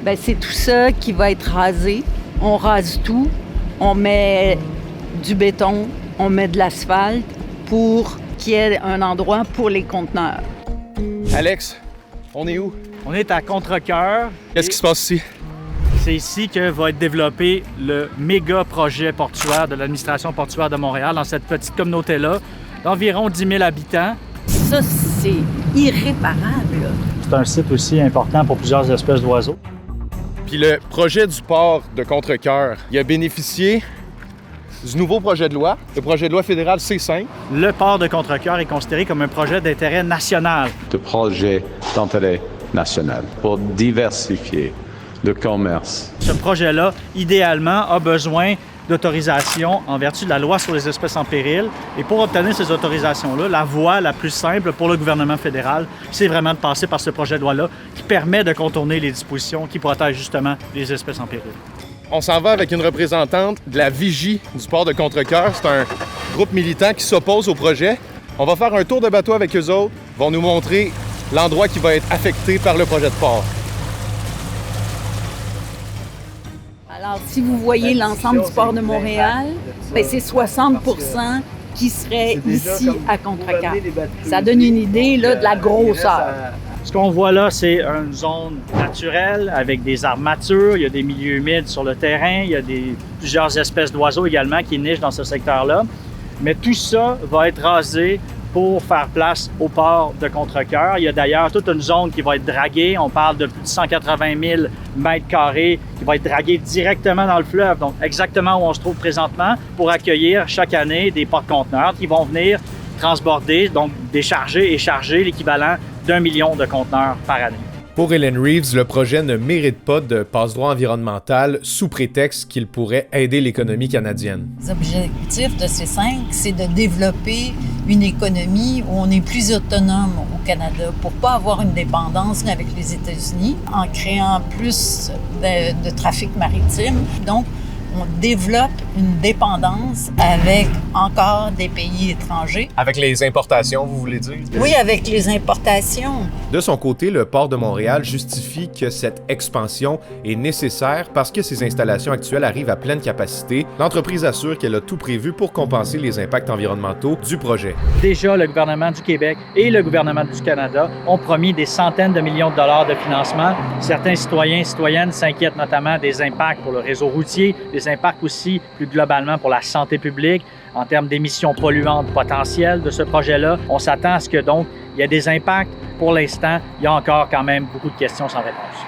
Bien, c'est tout ça qui va être rasé. On rase tout, on met du béton, on met de l'asphalte pour qu'il y ait un endroit pour les conteneurs. Alex, on est où? On est à Contrecœur. Qu'est-ce qui se passe ici? C'est ici que va être développé le méga projet portuaire de l'administration portuaire de Montréal, dans cette petite communauté-là, d'environ 10 000 habitants. Ça, c'est irréparable. C'est un site aussi important pour plusieurs espèces d'oiseaux. Puis le projet du port de Contrecœur, il a bénéficié du nouveau projet de loi, le projet de loi fédéral C5. Le port de Contrecœur est considéré comme un projet d'intérêt national. De projet d'intérêt national pour diversifier le commerce. Ce projet-là, idéalement, a besoin d'autorisation en vertu de la loi sur les espèces en péril. Et pour obtenir ces autorisations-là, la voie la plus simple pour le gouvernement fédéral, c'est vraiment de passer par ce projet de loi-là qui permet de contourner les dispositions qui protègent justement les espèces en péril. On s'en va avec une représentante de la Vigie du port de Contrecœur. C'est un groupe militant qui s'oppose au projet. On va faire un tour de bateau avec eux autres. Ils vont nous montrer l'endroit qui va être affecté par le projet de port. Alors, si vous voyez l'ensemble du port de Montréal, bien, c'est 60 qui serait ici à Contrecœur. Ça donne une idée là, de la grosseur. Ce qu'on voit là, c'est une zone naturelle avec des arbres matures, il y a des milieux humides sur le terrain, il y a plusieurs espèces d'oiseaux également qui nichent dans ce secteur-là. Mais tout ça va être rasé pour faire place au port de Contrecœur. Il y a d'ailleurs toute une zone qui va être draguée. On parle de plus de 180 000 mètres carrés qui va être draguée directement dans le fleuve, donc exactement où on se trouve présentement, pour accueillir chaque année des porte-conteneurs qui vont venir transborder, donc décharger et charger l'équivalent d'1 million de conteneurs par année. Pour Ellen Reeves, le projet ne mérite pas de passe-droit environnemental sous prétexte qu'il pourrait aider l'économie canadienne. Les objectifs de C5, c'est de développer une économie où on est plus autonome au Canada pour pas avoir une dépendance avec les États-Unis en créant plus de trafic maritime. Donc, on développe une dépendance avec encore des pays étrangers. Avec les importations, vous voulez dire? Oui, avec les importations. De son côté, le port de Montréal justifie que cette expansion est nécessaire parce que ses installations actuelles arrivent à pleine capacité. L'entreprise assure qu'elle a tout prévu pour compenser les impacts environnementaux du projet. Déjà, le gouvernement du Québec et le gouvernement du Canada ont promis des centaines de millions de dollars de financement. Certains citoyens et citoyennes s'inquiètent notamment des impacts pour le réseau routier, des impacts aussi plus globalement pour la santé publique, en termes d'émissions polluantes potentielles de ce projet-là. On s'attend à ce que donc il y ait des impacts. Pour l'instant, il y a encore quand même beaucoup de questions sans réponse.